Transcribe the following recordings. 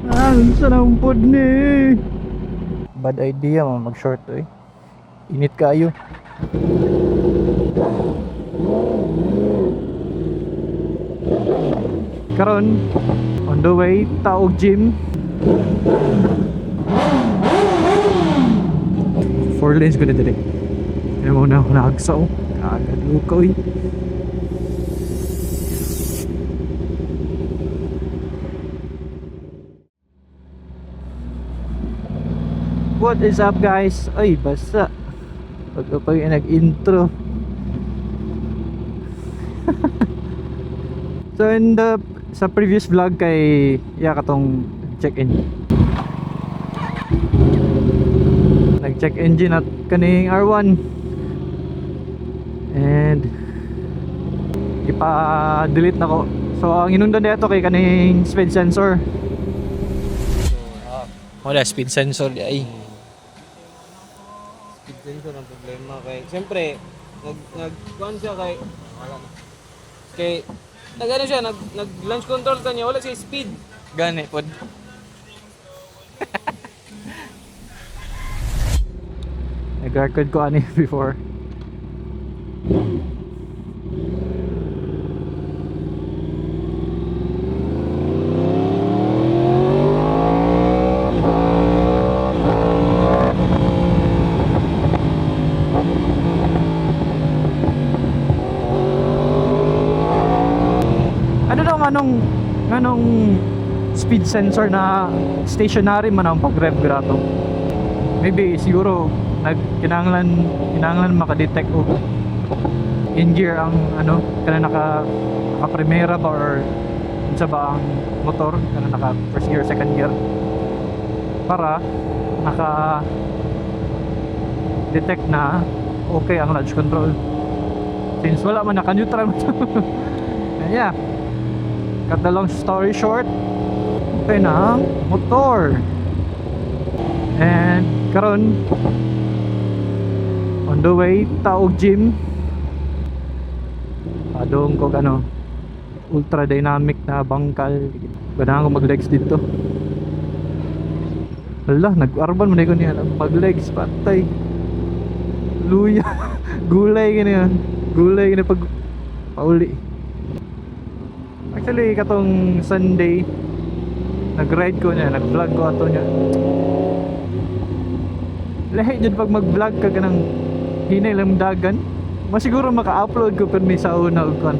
Ang sanampod ni. Bad idea mo mag-short eh. Init kayo. Karon on the way taog gym. 4 lanes ko na dito. Kaya mo na ako nakagsaw. Kagalukaw eh. What is up guys? Ay basa. Pag nag-intro. So sa previous vlog kay katong check-in. Nag-check engine at kaning R1. And ipa-delete na ko. So ang inunda nito kay kaning speed sensor. Wala speed sensor ay. Speed sensor ang problema kay siyempre nag-kuan siya kay wala na. Kay nag-ano siya nag launch control kanya wala siya speed. Gani pod. Nag-record ko ani before. Ano daw nganong speed sensor na stationary man ang pag-rev grato? Maybe siguro kinahanglan maka-detect og in gear ang kana naka primera ba or unsa ba ang motor kana naka first gear second gear para naka detect na okay ang launch control since wala man naka neutral. Yeah, cut the long story short, okay na ang motor. And karon on the way taog gym. Adong ko ultra dynamic na bangkal. Ganahan ko mag-legs dito. Hala, nag-arban man ko niya mag-legs patay. Luya. Gulay gani. Gulay gani pag pauli. Actually katong Sunday nag-ride ko niya, nag-vlog ko ato niya. Lahi jud pag mag-vlog ka ganang hinay lang dagan. Masiguro maka-upload ko pirmi sa una og kan.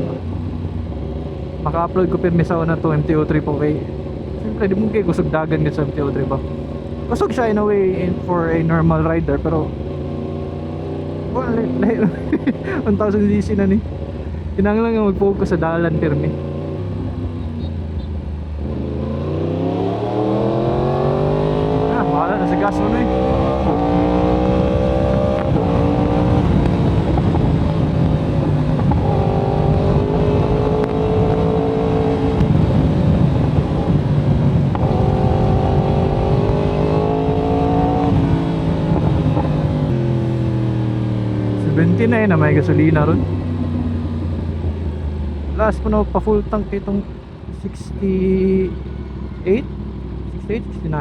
Maka-upload ko pirmi sa una to MTO3 po kay. Siyempre di mo kay kusog dagan gid sa MTO3 ba. Kusog siya in a way for a normal rider pero lahi 1000cc na ni. Kinahanglan nga mag-focus sa dalan pirmi. Wala na sa gas mo na eh. Na may gasolina ron. Last po na pa full tank itong 68 69.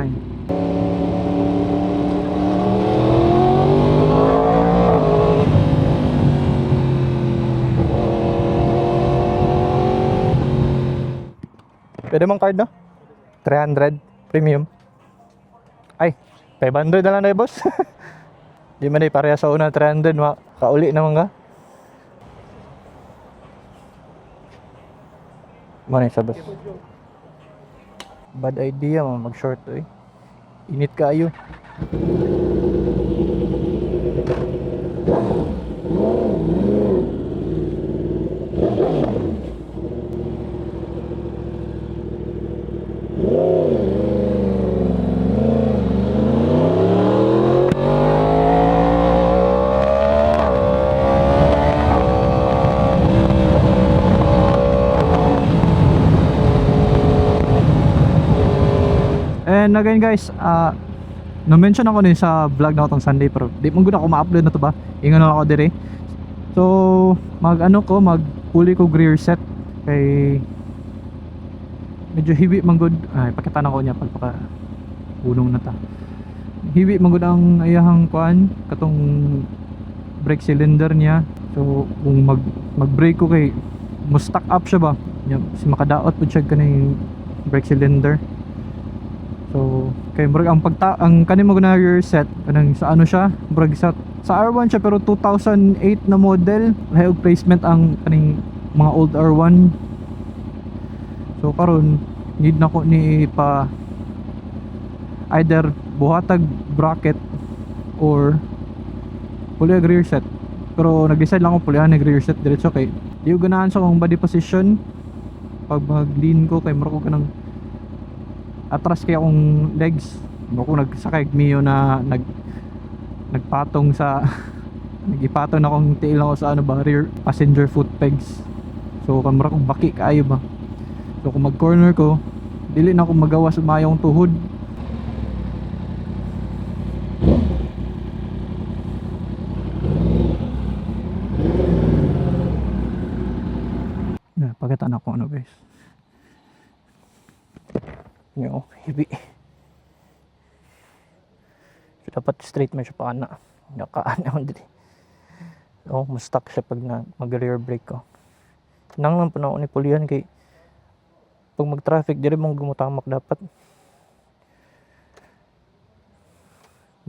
Pwede mong card no? 300 premium. Ay 500 na lang na boss. Di man pareha sa una 300 kauli naman ka. Manay sa bus. Bad idea mo mag-short eh. Init kayo. And again guys, no-mention ako din sa vlog na itong Sunday pero di mo guna ako ma-upload na to ba? Ingon na ako dire. So mag fully ko rear set kay medyo hiwi manggod. Ay pakita na ko niya pagpaka punong na ta. Hiwi manggod ang ayahang kuan katong brake cylinder niya. So kung mag-brake ko kay mo stuck up siya ba? Nya si makadaot pud siya kaning brake cylinder. So kay murag ang kaning mo na rear set kanang sa ano siya, murag sa R1 siya pero 2008 na model. Lahi og placement ang kaning mga old R1. So karon need na ko ni pa either buhatag bracket or fully rear set. Pero nag-decide lang ako fully rear set diretso kay di ko ganahan sa akong body position pag mag-lean ko kay maro ko kanang atras kay akong legs. Maro ko nagsakay miyo na nagpatong sa nagipatong na akong tail ako sa ano ba rear passenger foot pegs. So kamara kong baki kaayo ba. So kung mag corner ko dili na ako magawa sa mayong tuhod. Na pakita na ko ano guys. Yo, heavy. So, dapat straight man siya pa ana. Nakaana ko dito. Oh, ma-stuck siya pag mag-rear brake ko. Nang lang panahon ni pulihan kay pag mag-traffic dire mong gumutamak dapat.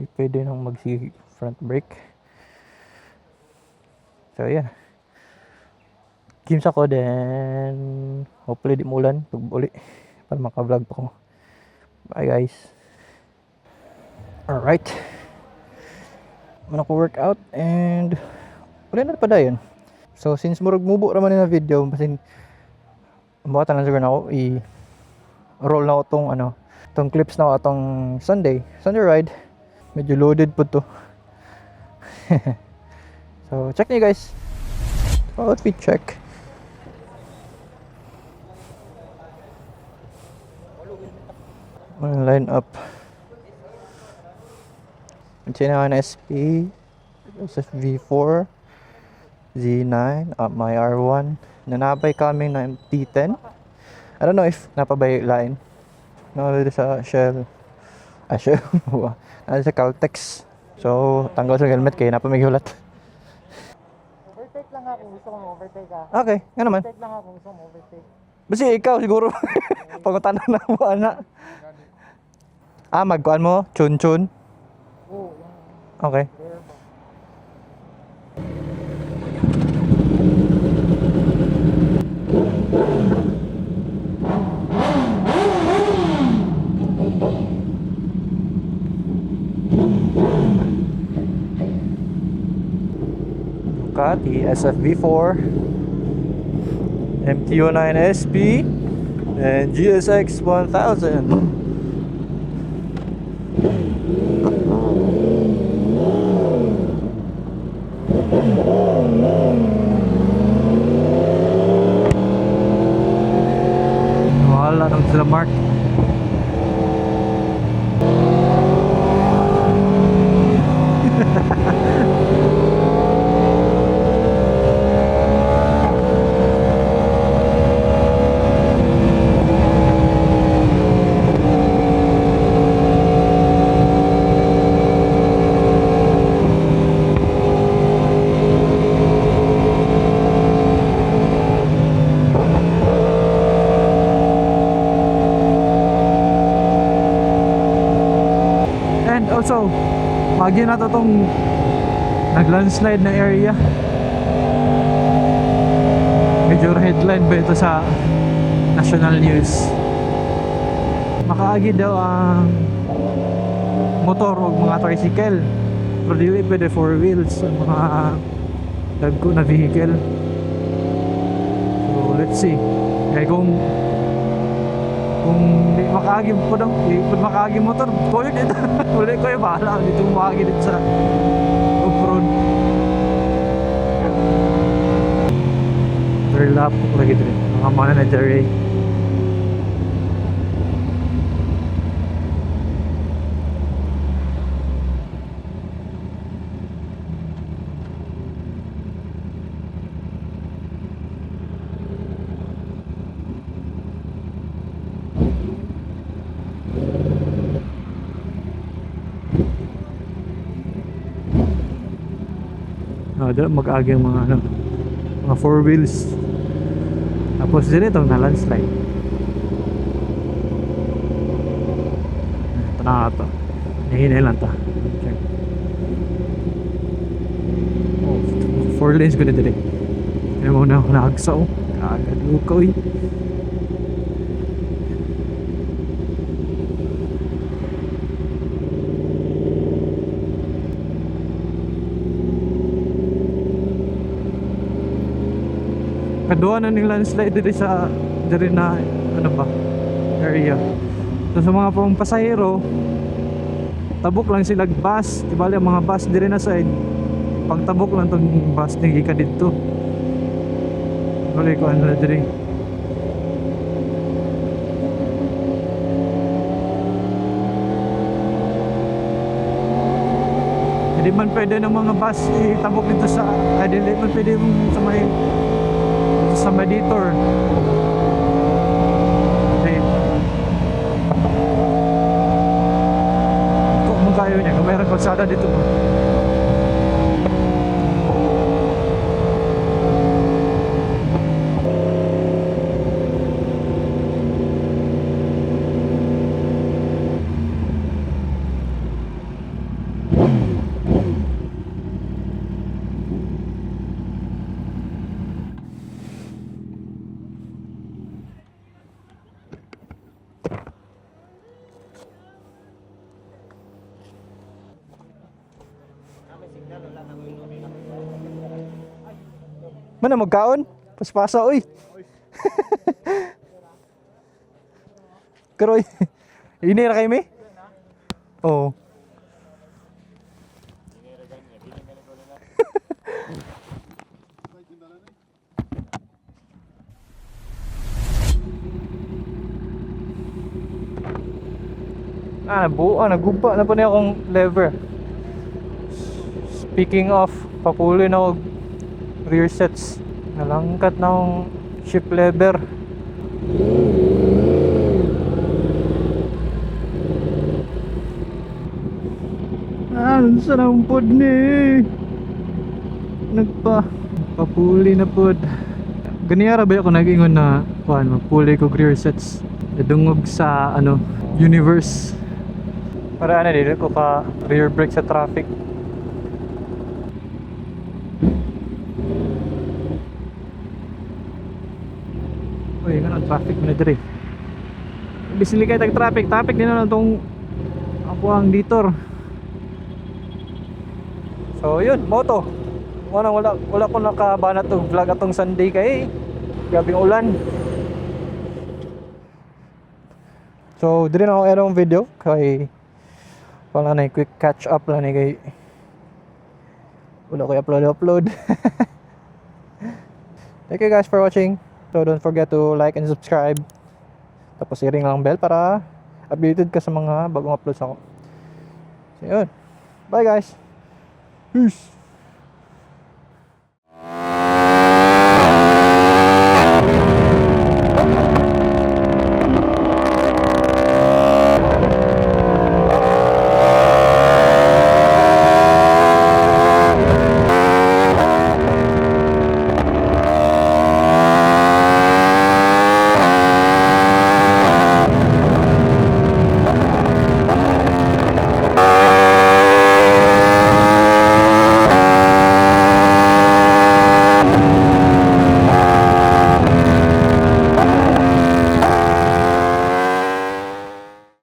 Di pwede nang mag-si front brake. So yeah. Games ako then hopefully di mulan pag uli para maka-vlog pa ko. Bye guys. Alright. Muna ko workout and wala na pa dayon. So since murag mubo raman na video basin buhatan lang siguro na ako i-roll na ako tong clips na ako atong Sunday ride. Medyo loaded po to. So check niyo guys. Outfit check. Line up. China SP V4 Z9 my R1 nanabay kami na T10. I don't know if napabay line nalito sa Shell Shell nalito sa Caltex. So tanggal sa helmet kaya napamigulat. Overtake lang ako, gusto kong overtake ka. Okay, nga naman. Overtake lang ako, gusto kong overtake. Basi ikaw siguro pangutan na mo ana. Magkuan mo chun-chun. Oo, Okay. there ba? Ducati SFV4 MTO9 SP and GSX 1000. Wala nang sila Mark. Also, magi na to tong nag-landslide na area. Major headline ba ito sa national news. Makaagi daw ang motor o mga tricycle, pero dili pwede 4 wheels ang mga dagko na vehicle. So let's see. Kaya kung di makaagi po daw, kung makaagi motor, koyo dito. Uli ko yung bahala dito makaagi dito sa off-road. Third lap lagi dito. Mga mana na Jerry. mag-agi ang mga ano, mga four wheels. Tapos din itong na landslide. Ito na ito. Nahinay lang ito. Check. Oh, 4 lanes ko na dito. Kaya mo na ako nakagsaw. Agad lukaw eh. Kaduha na ng landslide diri na ano ba area. So sa mga pang pasahero, tabok lang sila bus, di bali ang mga bus diri na side. Pagtabok lang tong bus ning gikan didto. Bali ko ano na diri. Hindi man pwede ng mga bus itabok dito sa dili man pwede sa mediator. Okay. Kung mo kayo niya, kung mayroong kalsada dito mo. Mana magkaon? Paspasa oy. Karoy. Ini ra kay me? Oh. Naguba na po niya akong lever. Speaking of, papuli na ako rear sets. Nalangkat na akong shift lever. Saan ang pod ni? Papuli na pod. Ganiyara ba ako nag-ingon na magpuli ko rear sets. Nadungog sa universe. Para dito ko pa rear brake sa traffic. Uy, ganun traffic mo na diri. Bisili kayo traffic din na itong ako ang detour. So yun, moto. Wala ko nakabana to vlog atong Sunday kay gabing ulan. So diri na ako erong video kay wala na quick catch up lang ni kay wala ko upload. Thank you guys for watching. So don't forget to like and subscribe. Tapos i-ring lang bell para updated ka sa mga bagong uploads ako. So yun. Bye guys. Peace.